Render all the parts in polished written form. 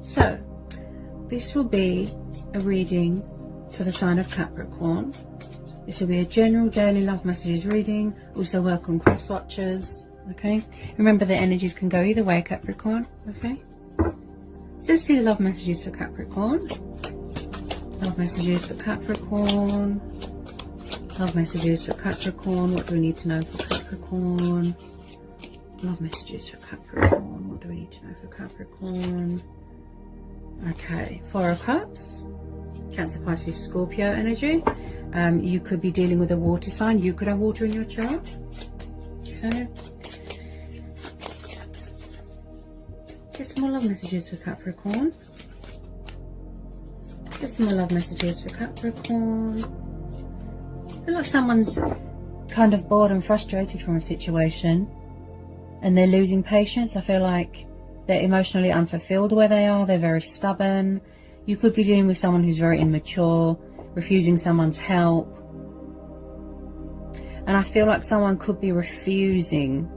So this will be a reading for the sign of Capricorn. This will be a general daily love messages reading. Also welcome cross watchers. Okay, remember the energies can go either way, Capricorn. Okay, so let's see the love messages for Capricorn. Love messages for Capricorn. Love messages for Capricorn. What do we need to know for Capricorn? Love messages for Capricorn. What do we need to know for Capricorn? Okay, Four of Cups. Cancer, Pisces, Scorpio energy. You could be dealing with a water sign. You could have water in your chart. Okay. Get some more love messages for Capricorn. Get some more love messages for Capricorn. I feel like someone's kind of bored and frustrated from a situation and they're losing patience. I feel like they're emotionally unfulfilled where they are. They're very stubborn. You could be dealing with someone who's very immature, refusing someone's help. And I feel like someone could be refusing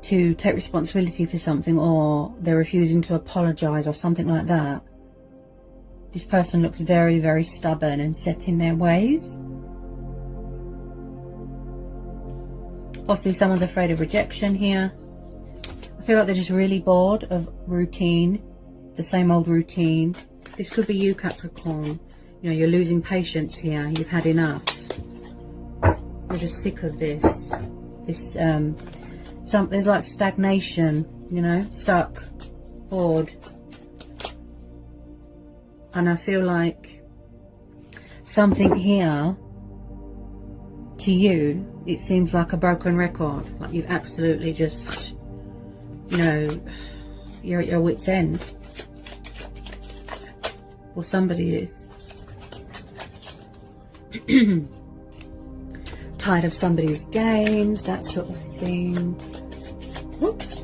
to take responsibility for something, or they're refusing to apologize or something like that. This person looks very, very stubborn and set in their ways. Possibly someone's afraid of rejection here. I feel like they're just really bored of routine, the same old routine. This could be you, Capricorn. You know, you're losing patience here. You've had enough. You're just sick of this. There's like stagnation, you know, stuck, bored. And I feel like something here, to you, it seems like a broken record. Like you've absolutely just, you know, you're at your wit's end. Or somebody is. Tired of somebody's games, that sort of thing. Whoops.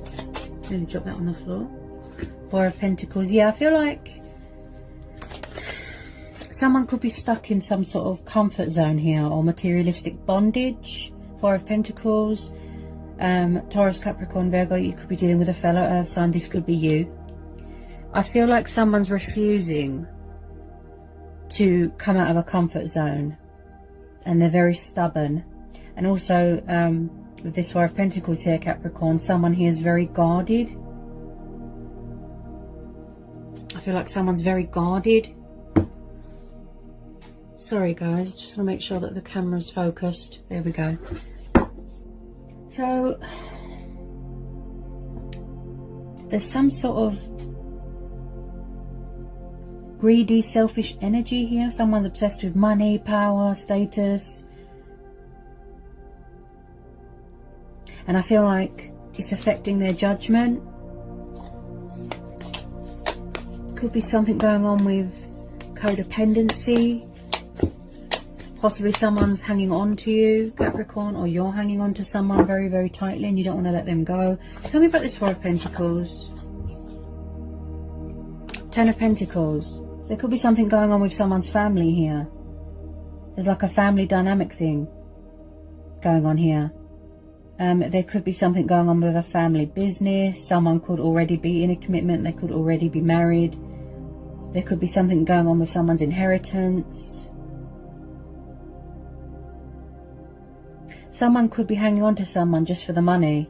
Nearly dropped that on the floor. Four of Pentacles. Yeah, I feel like someone could be stuck in some sort of comfort zone here, or materialistic bondage. Four of Pentacles. Taurus, Capricorn, Virgo, you could be dealing with a fellow earth sign. This could be you. I feel like someone's refusing to come out of a comfort zone, and they're very stubborn. And also with this Four of Pentacles here, Capricorn, someone here is very guarded. I feel like someone's very guarded. Sorry guys, just want to make sure that the camera's focused. There we go. So there's some sort of greedy, selfish energy here. Someone's obsessed with money, power, status. And I feel like it's affecting their judgment. Could be something going on with codependency. Possibly someone's hanging on to you, Capricorn, or you're hanging on to someone very, very tightly and you don't want to let them go. Tell me about this Four of Pentacles. Ten of Pentacles. So there could be something going on with someone's family here. There's like a family dynamic thing going on here. There could be something going on with a family business. Someone could already be in a commitment. They could already be married. There could be something going on with someone's inheritance. Someone could be hanging on to someone just for the money.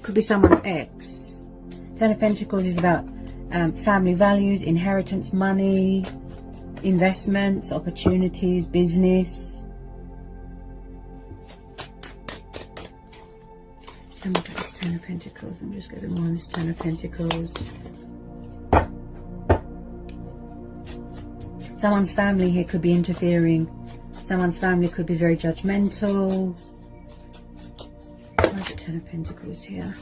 Could be someone's ex. Ten of Pentacles is about family values, inheritance, money, investments, opportunities, business. Tell me about this Ten of Pentacles. I'm just getting more on this Ten of Pentacles. Someone's family here could be interfering. Someone's family could be very judgmental. Where's the Ten of Pentacles here?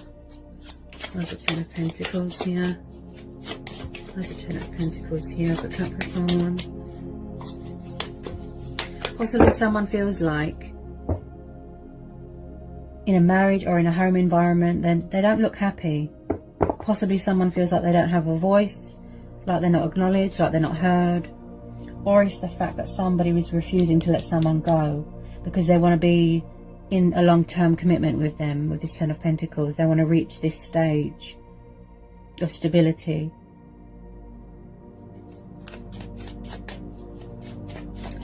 Where's the Ten of Pentacles here? Where's the Ten of Pentacles here for Capricorn? Possibly someone feels like in a marriage or in a home environment, then they don't look happy. Possibly someone feels like they don't have a voice, like they're not acknowledged, like they're not heard. Or it's the fact that somebody is refusing to let someone go because they want to be in a long-term commitment with them, with this Ten of Pentacles. They want to reach this stage. of stability.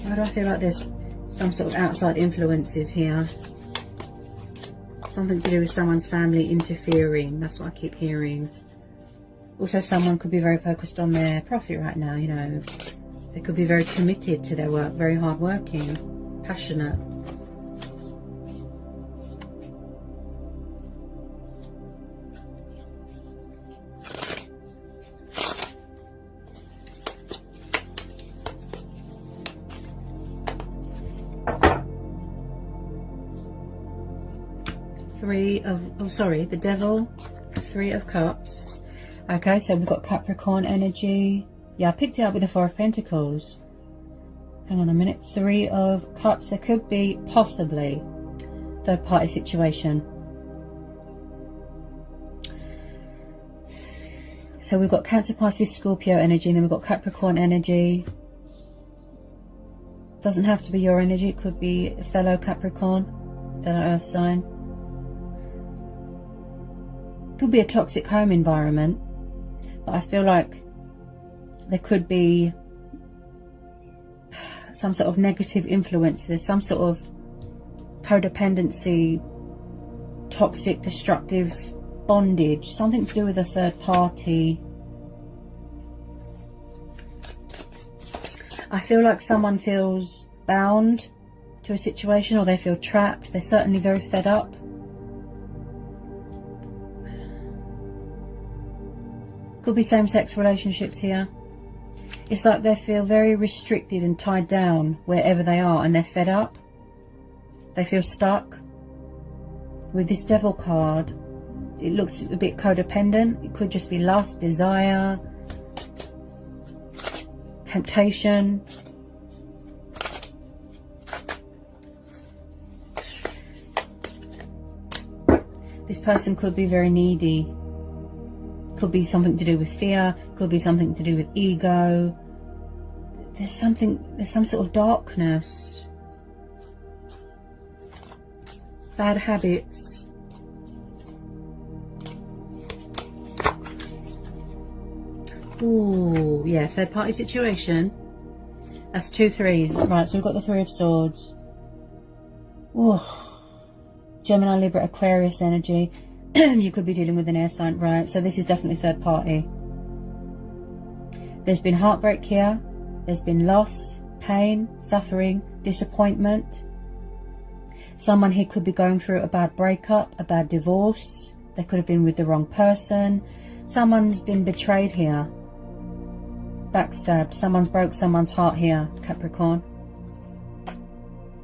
Why do I feel like there's some sort of outside influences here? Something to do with someone's family interfering. That's what I keep hearing. Also, someone could be very focused on their profit right now, you know. They could be very committed to their work, very hardworking, passionate. The Devil, 3 of Cups. Okay, so we've got Capricorn energy. Yeah, I picked it up with the 4 of Pentacles. Hang on a minute. 3 of Cups. There could be possibly third party situation. So we've got Cancer, Pisces, Scorpio energy, and then we've got Capricorn energy. Doesn't have to be your energy. It could be a fellow Capricorn, fellow Earth sign. Could be a toxic home environment, but I feel like there could be some sort of negative influence. There's some sort of codependency, toxic, destructive bondage, something to do with a third party. I feel like someone feels bound to a situation, or they feel trapped. They're certainly very fed up. Could be same-sex relationships here. It's like they feel very restricted and tied down wherever they are, and they're fed up. They feel stuck. With this Devil card, it looks a bit codependent. It could just be lust, desire, temptation. This person could be very needy. Could be something to do with fear, could be something to do with ego. There's some sort of darkness. Bad habits. Ooh, yeah, third party situation. That's 2 3s. Right, so we've got the 3 of Swords. Ooh. Gemini, Libra, Aquarius energy. You could be dealing with an air sign, right? So this is definitely third party. There's been heartbreak here. There's been loss, pain, suffering, disappointment. Someone here could be going through a bad breakup, a bad divorce. They could have been with the wrong person. Someone's been betrayed here. Backstabbed. Someone's broke someone's heart here, Capricorn.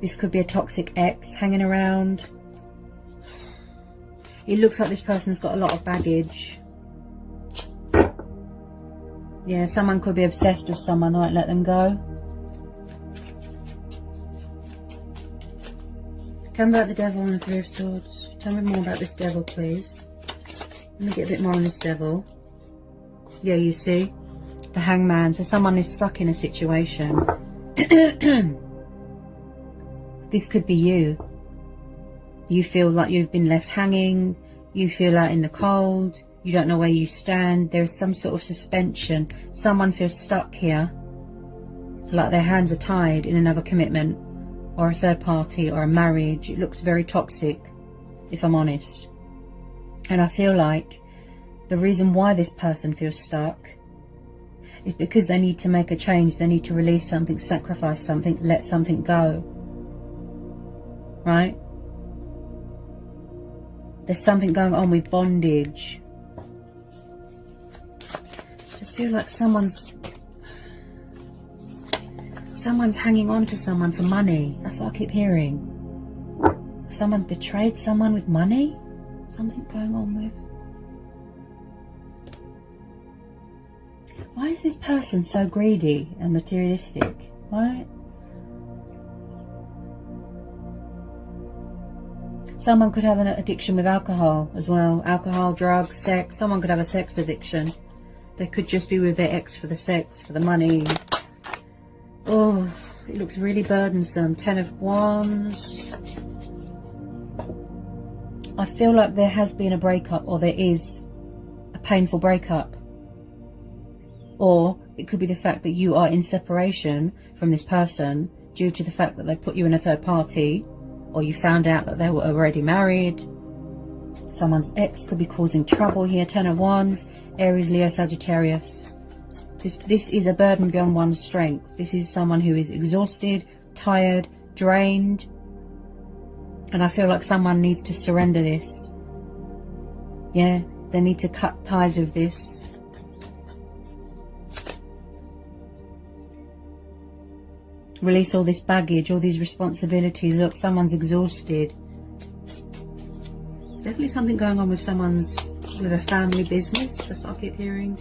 This could be a toxic ex hanging around. It looks like this person's got a lot of baggage. Yeah, someone could be obsessed with someone, might let them go. Tell me about the Devil and the 3 of Swords. Tell me more about this Devil, please. Let me get a bit more on this Devil. Yeah, you see? The Hangman. So someone is stuck in a situation. This could be you. You feel like you've been left hanging. You feel out in the cold. You don't know where you stand. There is some sort of suspension. Someone feels stuck here. Like their hands are tied in another commitment. Or a third party or a marriage. It looks very toxic, if I'm honest. And I feel like the reason why this person feels stuck is because they need to make a change. They need to release something, sacrifice something, let something go. Right? There's something going on with bondage. I just feel like someone's hanging on to someone for money. That's what I keep hearing. Someone's betrayed someone with money? Something going on with... Why is this person so greedy and materialistic? Why? Someone could have an addiction with alcohol as well. Alcohol, drugs, sex. Someone could have a sex addiction. They could just be with their ex for the sex, for the money. Oh, it looks really burdensome. 10 of Wands. I feel like there has been a breakup, or there is a painful breakup. Or it could be the fact that you are in separation from this person due to the fact that they put you in a third party, or you found out that they were already married. Someone's ex could be causing trouble here. 10 of Wands, Aries, Leo, Sagittarius. This is a burden beyond one's strength. This is someone who is exhausted, tired, drained. And I feel like someone needs to surrender this. Yeah, they need to cut ties with this. Release all this baggage, all these responsibilities. Look, someone's exhausted. There's definitely something going on with with a family business. That's what I keep hearing.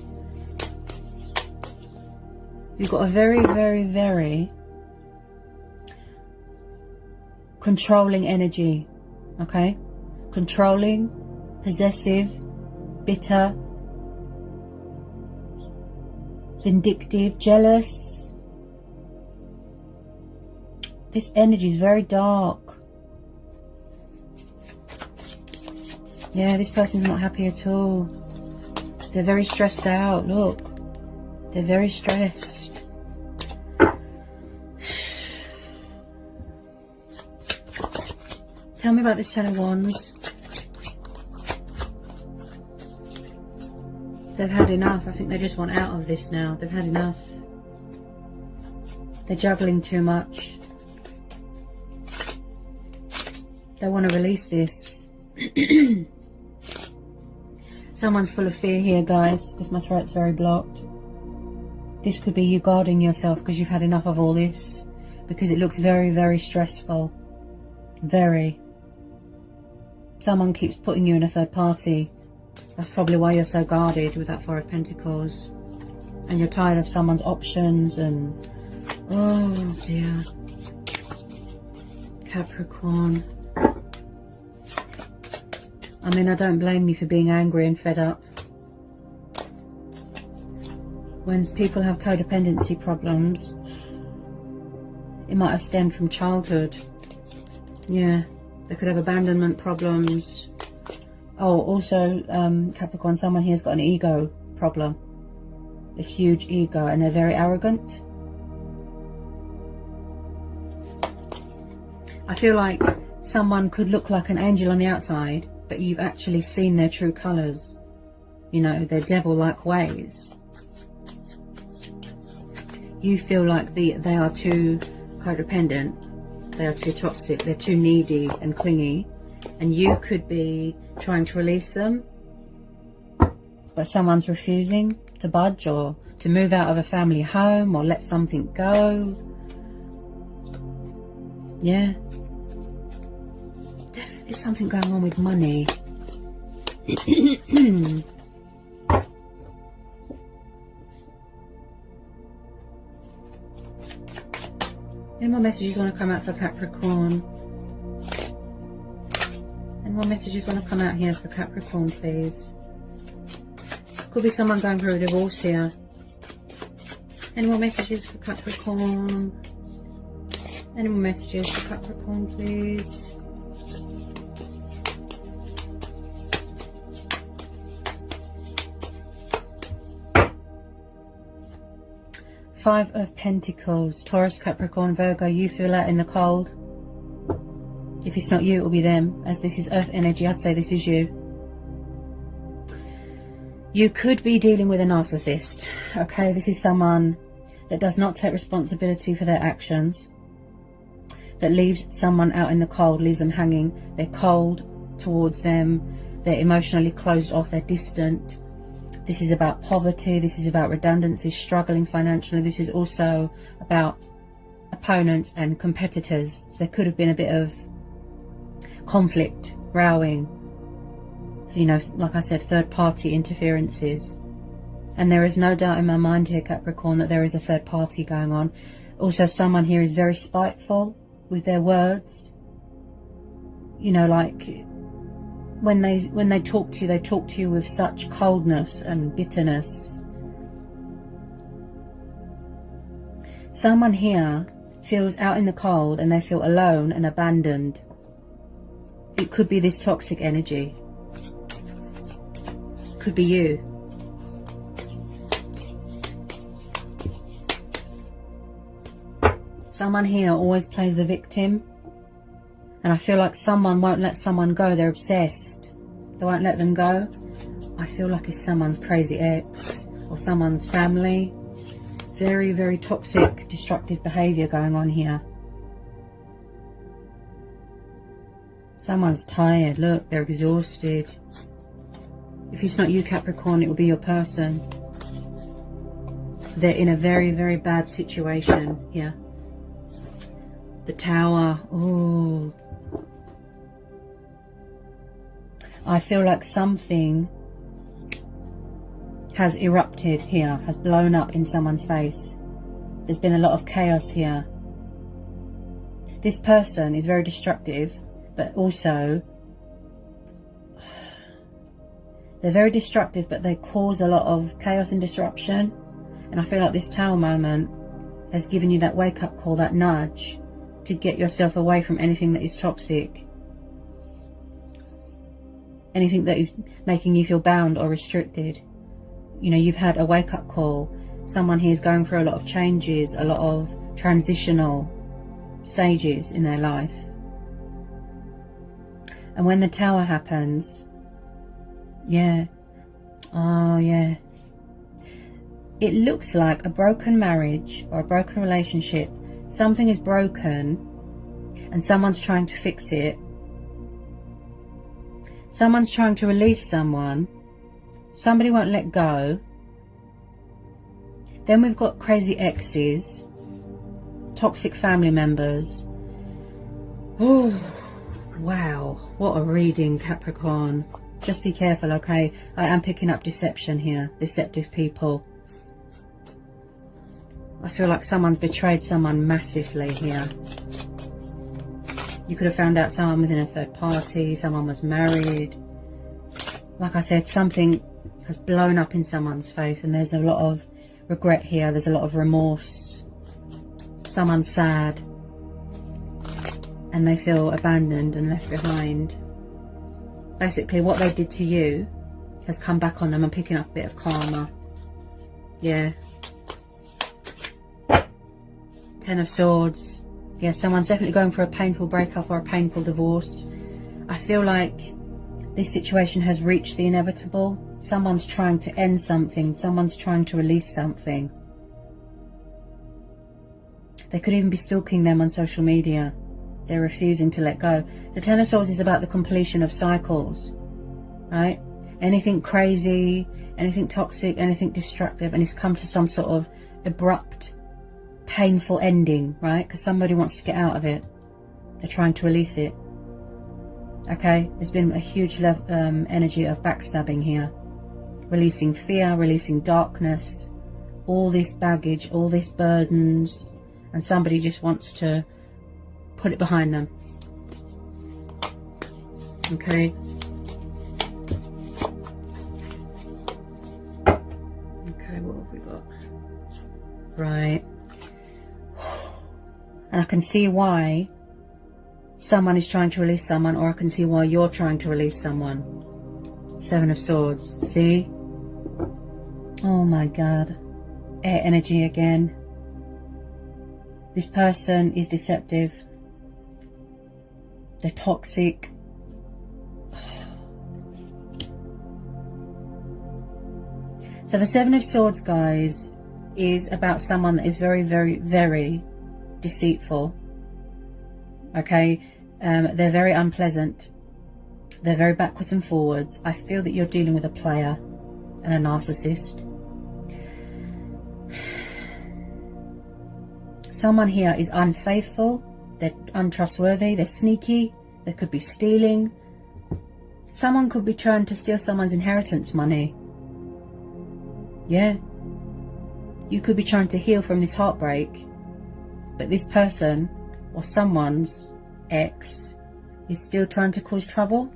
You've got a very, very, very controlling energy. Okay? Controlling, possessive, bitter, vindictive, jealous. This energy is very dark. Yeah, this person's not happy at all. They're very stressed out. Look, they're very stressed. Tell me about this 10 of Wands. They've had enough. I think they just want out of this now. They've had enough. They're juggling too much. They want to release this. Someone's full of fear here, guys, because my throat's very blocked. This could be you guarding yourself because you've had enough of all this. Because it looks very, very stressful. Very. Someone keeps putting you in a third party. That's probably why you're so guarded with that 4 of Pentacles. And you're tired of someone's options and... oh dear. Capricorn. I mean, I don't blame you for being angry and fed up. When people have codependency problems, it might have stemmed from childhood. Yeah, they could have abandonment problems. Oh, also, Capricorn, someone here has got an ego problem. A huge ego, and they're very arrogant. I feel like someone could look like an angel on the outside, but you've actually seen their true colours. You know, their devil-like ways. You feel like they are too codependent. They are too toxic. They're too needy and clingy. And you could be trying to release them, but someone's refusing to budge or to move out of a family home or let something go. Yeah. Definitely something going on with money. Any more messages want to come out for Capricorn? Any more messages want to come out here for Capricorn, please? Could be someone going through a divorce here. Any more messages for Capricorn? Any more messages for Capricorn, please? Five of Pentacles, Taurus, Capricorn, Virgo. You feel out in the cold. If it's not you, it will be them. As this is earth energy, I'd say this is you. You could be dealing with a narcissist. Okay, this is someone that does not take responsibility for their actions. That leaves someone out in the cold, leaves them hanging. They're cold towards them. They're emotionally closed off. They're distant. This is about poverty. This is about redundancy, struggling financially. This is also about opponents and competitors. So there could have been a bit of conflict, rowing, you know, like I said, third party interferences. And there is no doubt in my mind here, Capricorn, that there is a third party going on. Also, someone here is very spiteful with their words. You know, like when they talk to you, they talk to you with such coldness and bitterness. Someone here feels out in the cold and they feel alone and abandoned. It could be this toxic energy. Could be you. Someone here always plays the victim. And I feel like someone won't let someone go. They're obsessed. They won't let them go. I feel like it's someone's crazy ex or someone's family. Very, very toxic, destructive behaviour going on here. Someone's tired. Look, they're exhausted. If it's not you, Capricorn, it will be your person. They're in a very, very bad situation here. The Tower. Oh. I feel like something has erupted here, has blown up in someone's face. There's been a lot of chaos here. This person is very destructive, but also they're very destructive, but they cause a lot of chaos and disruption. And I feel like this Tower moment has given you that wake-up call, that nudge to get yourself away from anything that is toxic. Anything that is making you feel bound or restricted. You know, you've had a wake-up call. Someone here is going through a lot of changes, a lot of transitional stages in their life. And when the Tower happens, yeah, oh yeah, it looks like a broken marriage or a broken relationship. Something is broken and someone's trying to fix it. Someone's trying to release someone. Somebody won't let go. Then we've got crazy exes, toxic family members. Oh, wow, what a reading, Capricorn. Just be careful, okay? I am picking up deception here, deceptive people. I feel like someone's betrayed someone massively here. You could have found out someone was in a third party, someone was married. Like I said, something has blown up in someone's face and there's a lot of regret here, there's a lot of remorse. Someone's sad and they feel abandoned and left behind. Basically, what they did to you has come back on them and picking up a bit of karma. Yeah. Ten of Swords. Yeah, someone's definitely going for a painful breakup or a painful divorce. I feel like this situation has reached the inevitable. Someone's trying to end something. Someone's trying to release something. They could even be stalking them on social media. They're refusing to let go. The Ten of Swords is about the completion of cycles, right? Anything crazy, anything toxic, anything destructive, and it's come to some sort of abrupt, painful ending, right? Because somebody wants to get out of it. They're trying to release it. Okay, there's been a huge energy of backstabbing here. Releasing fear, releasing darkness, all this baggage, all these burdens, and somebody just wants to put it behind them. Okay. Okay, what have we got? Right. And I can see why someone is trying to release someone, or I can see why you're trying to release someone. Seven of Swords. See? Oh my God. Air energy again. This person is deceptive. They're toxic. So the Seven of Swords, guys, is about someone that is very, very, very deceitful. Okay, they're very unpleasant. They're very backwards and forwards. I feel that you're dealing with a player and a narcissist. Someone here is unfaithful. They're untrustworthy. They're sneaky. They could be stealing. Someone could be trying to steal someone's inheritance money. Yeah. You could be trying to heal from this heartbreak, but this person or someone's ex is still trying to cause trouble.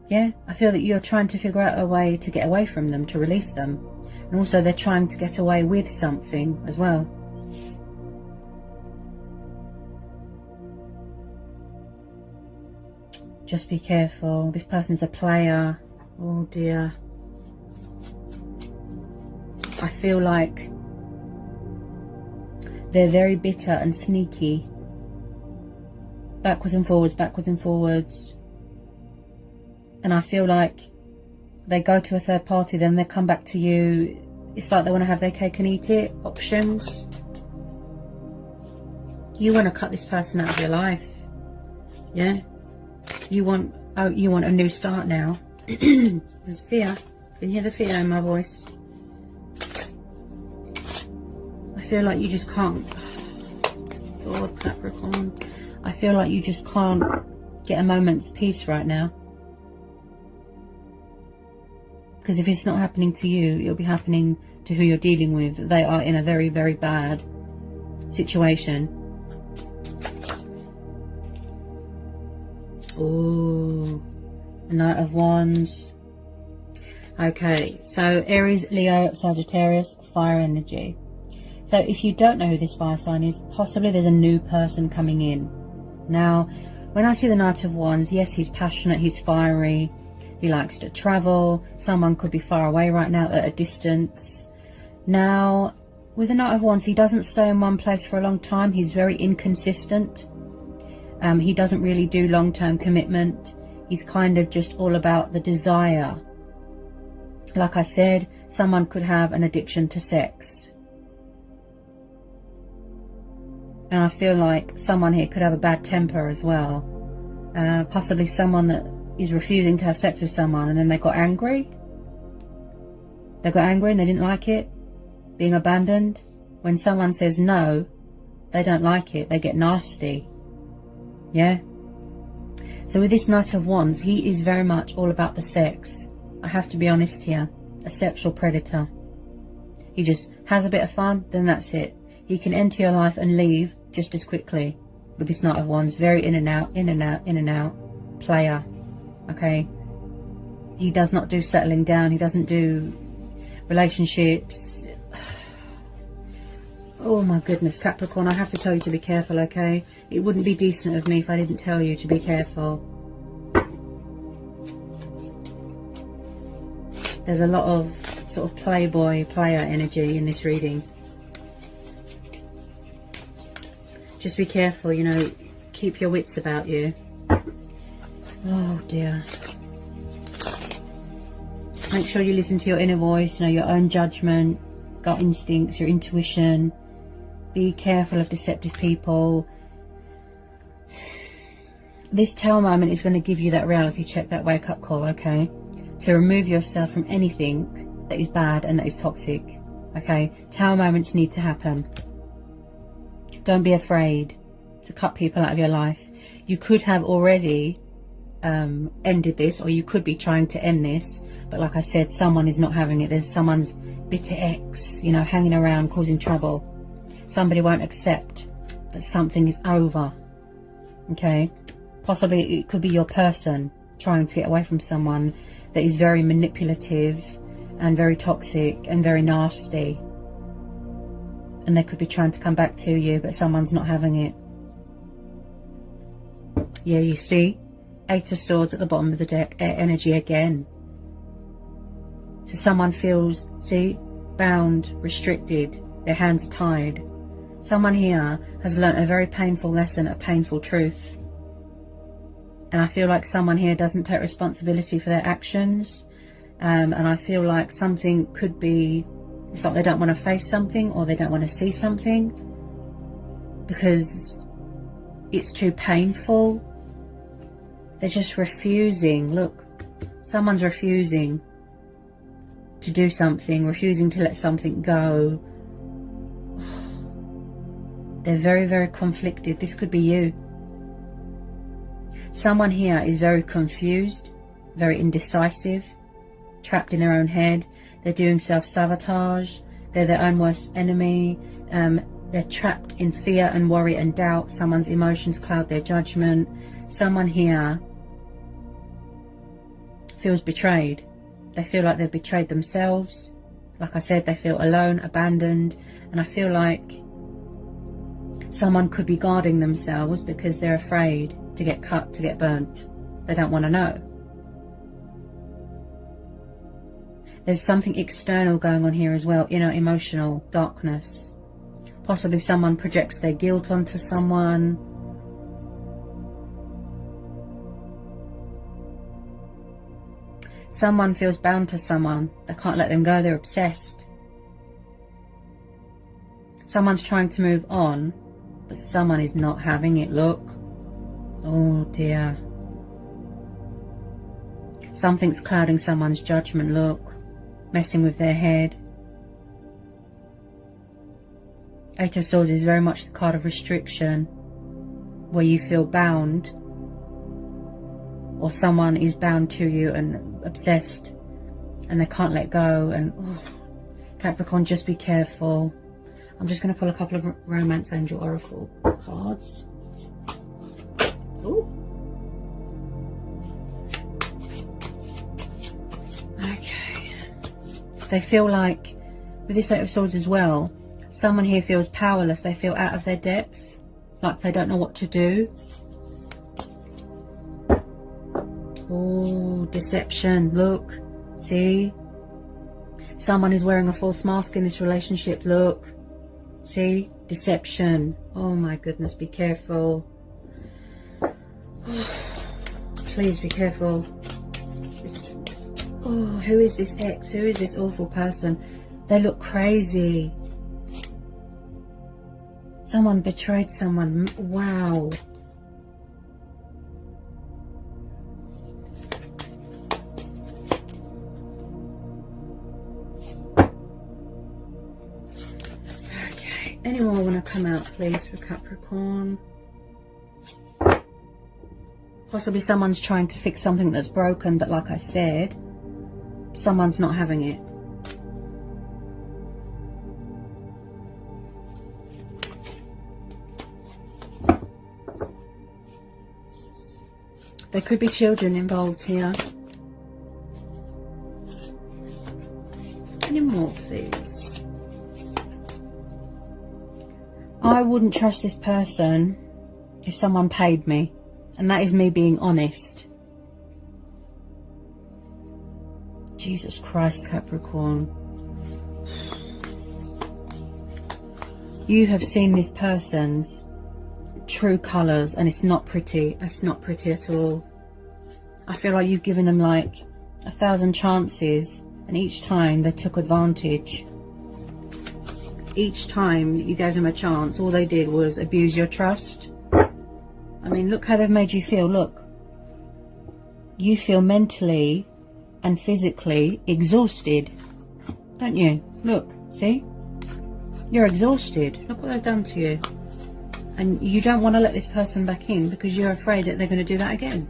Yeah, I feel that you're trying to figure out a way to get away from them, to release them. And also they're trying to get away with something as well. Just be careful. This person's a player. Oh dear. I feel like They're very bitter and sneaky. Backwards and forwards, backwards and forwards. And I feel like they go to a third party, then they come back to you. It's like they want to have their cake and eat it. Options. You want to cut this person out of your life. Yeah? You want a new start now. There's fear. Can you hear the fear in my voice? I feel like you just can't. God, Capricorn. I feel like you just can't get a moment's peace right now. Because if it's not happening to you, it'll be happening to who you're dealing with. They are in a very, very bad situation. Oh, Knight of Wands. Okay, so Aries, Leo, Sagittarius, fire energy. So if you don't know who this fire sign is, possibly there's a new person coming in. Now, when I see the Knight of Wands, yes, he's passionate, he's fiery, he likes to travel. Someone could be far away right now at a distance. Now, with the Knight of Wands, he doesn't stay in one place for a long time. He's very inconsistent. He doesn't really do long-term commitment. He's kind of just all about the desire. Like I said, someone could have an addiction to sex. And I feel like someone here could have a bad temper as well. Possibly someone that is refusing to have sex with someone and then they got angry. They got angry and they didn't like it. Being abandoned. When someone says no, they don't like it. They get nasty. Yeah? So with this Knight of Wands, he is very much all about the sex. I have to be honest here. A sexual predator. He just has a bit of fun, then that's it. He can enter your life and leave just as quickly. With this Knight of Wands, very in and out, in and out, in and out. Player. Okay? He does not do settling down. He doesn't do relationships. Oh my goodness, Capricorn, I have to tell you to be careful, okay? It wouldn't be decent of me if I didn't tell you to be careful. There's a lot of sort of playboy, player energy in this reading. Just be careful, you know, keep your wits about you. Oh dear. Make sure you listen to your inner voice, you know, your own judgment, gut instincts, your intuition. Be careful of deceptive people. This Tower moment is going to give you that reality check, that wake up call, okay? To remove yourself from anything that is bad and that is toxic, okay? Tower moments need to happen. Don't be afraid to cut people out of your life. You could have already ended this, or you could be trying to end this, but like I said, someone is not having it. There's someone's bitter ex, you know, hanging around causing trouble. Somebody won't accept that something is over, okay? Possibly it could be your person trying to get away from someone that is very manipulative and very toxic and very nasty, and they could be trying to come back to you, but someone's not having it. Yeah, you see, Eight of Swords at the bottom of the deck, air energy again. So someone feels, see, bound, restricted, their hands tied. Someone here has learnt a very painful lesson, a painful truth. And I feel like someone here doesn't take responsibility for their actions. And I feel like something could be, it's like they don't want to face something, or they don't want to see something because it's too painful. They're just refusing. Look, someone's refusing to do something, refusing to let something go. They're very, very conflicted. This could be you. Someone here is very confused, very indecisive, trapped in their own head. They're doing self-sabotage. They're their own worst enemy. They're trapped in fear and worry and doubt. Someone's emotions cloud their judgment. Someone here feels betrayed. They feel like they've betrayed themselves. Like I said, they feel alone, abandoned. And I feel like someone could be guarding themselves because they're afraid to get cut, to get burnt. They don't want to know. There's something external going on here as well, inner emotional darkness. Possibly someone projects their guilt onto someone. Someone feels bound to someone. They can't let them go. They're obsessed. Someone's trying to move on, but someone is not having it. Look. Oh dear. Something's clouding someone's judgment. Look. Messing with their head. Eight of Swords is very much the card of restriction, where you feel bound, or someone is bound to you and obsessed and they can't let go. And Capricorn, just be careful. I'm just going to pull a couple of Romance Angel Oracle cards. Ooh. Okay. They feel like, with this Eight of Swords as well, someone here feels powerless. They feel out of their depth, like they don't know what to do. Oh, deception. Look, see? Someone is wearing a false mask in this relationship. Look, see? Deception. Oh my goodness, be careful. Oh, please be careful. Oh, who is this ex? Who is this awful person? They look crazy. Someone betrayed someone. Wow. Okay. Anyone want to come out, please, for Capricorn? Possibly someone's trying to fix something that's broken, but like I said, someone's not having it. There could be children involved here. Any more, please? I wouldn't trust this person if someone paid me. And that is me being honest. Jesus Christ, Capricorn. You have seen this person's true colours and it's not pretty. It's not pretty at all. I feel like you've given them like 1,000 chances and each time they took advantage. Each time you gave them a chance, all they did was abuse your trust. I mean, look how they've made you feel. Look, you feel mentally and physically exhausted, don't you? Look, see? You're exhausted. Look what they've done to you. And you don't want to let this person back in because you're afraid that they're going to do that again.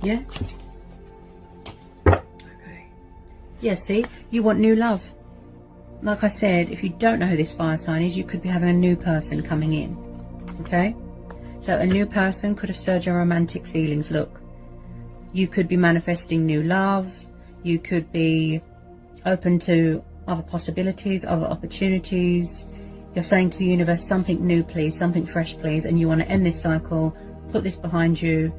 Yeah? Okay. Yeah, see? You want new love. Like I said, if you don't know who this fire sign is, you could be having a new person coming in. Okay? So a new person could have stirred your romantic feelings. Look, you could be manifesting new love. You could be open to other possibilities, other opportunities. You're saying to the universe, something new please, something fresh please, and you want to end this cycle, put this behind you,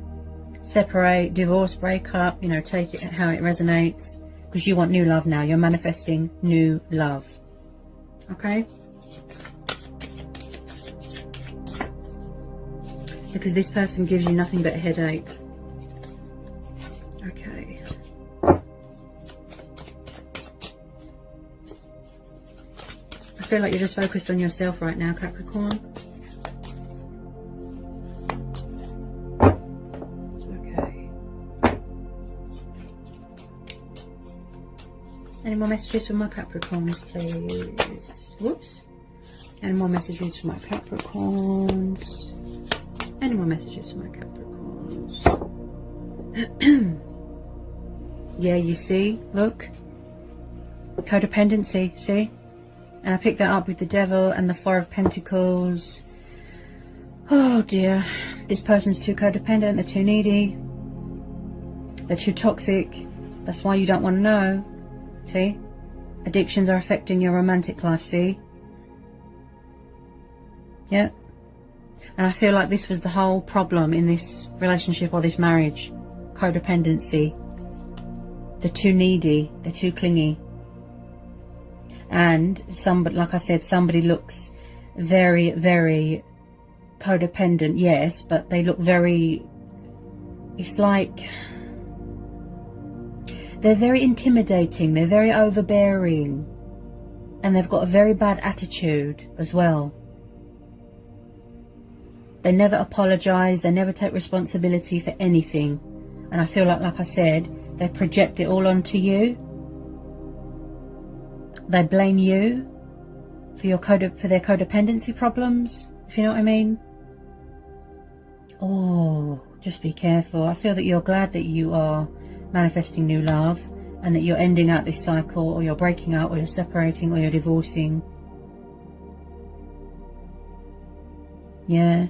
separate, divorce, break up, you know, take it how it resonates, because you want new love now. You're manifesting new love. Okay? Because this person gives you nothing but a headache. Okay. I feel like you're just focused on yourself right now, Capricorn. Okay. Any more messages for my Capricorns, please? Whoops. Any more messages for my Capricorns? Any more messages for my Capricorns? Yeah, you see? Look. Codependency, see? And I picked that up with the Devil and the Four of Pentacles. Oh dear. This person's too codependent, they're too needy. They're too toxic. That's why you don't want to know. See? Addictions are affecting your romantic life, see? Yeah. And I feel like this was the whole problem in this relationship or this marriage. Codependency. They're too needy. They're too clingy. And somebody, like I said, somebody looks very, very codependent, yes, but they look very, it's like they're very intimidating, they're very overbearing, and they've got a very bad attitude as well. They never apologize, they never take responsibility for anything, and I feel like I said, they project it all onto you. They blame you for their codependency problems, if you know what I mean. Oh, just be careful. I feel that you're glad that you are manifesting new love, and that you're ending out this cycle, or you're breaking up, or you're separating, or you're divorcing. Yeah.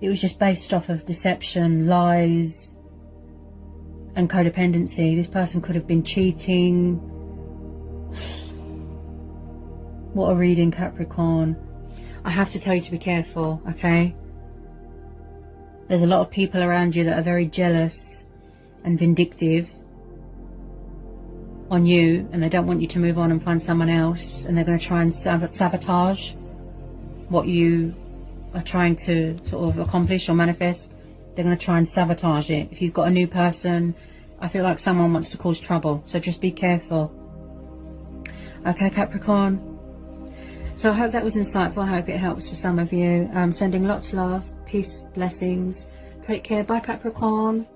It was just based off of deception, lies, and codependency. This person could have been cheating. What a reading, Capricorn. I have to tell you to be careful, okay? There's a lot of people around you that are very jealous and vindictive on you, and they don't want you to move on and find someone else, and they're going to try and sabotage what you are trying to sort of accomplish or manifest. They're going to try and sabotage it. If you've got a new person, I feel like someone wants to cause trouble, so just be careful. Okay, Capricorn? So I hope that was insightful. I hope it helps for some of you. Sending lots of love, peace, blessings. Take care. Bye, Capricorn.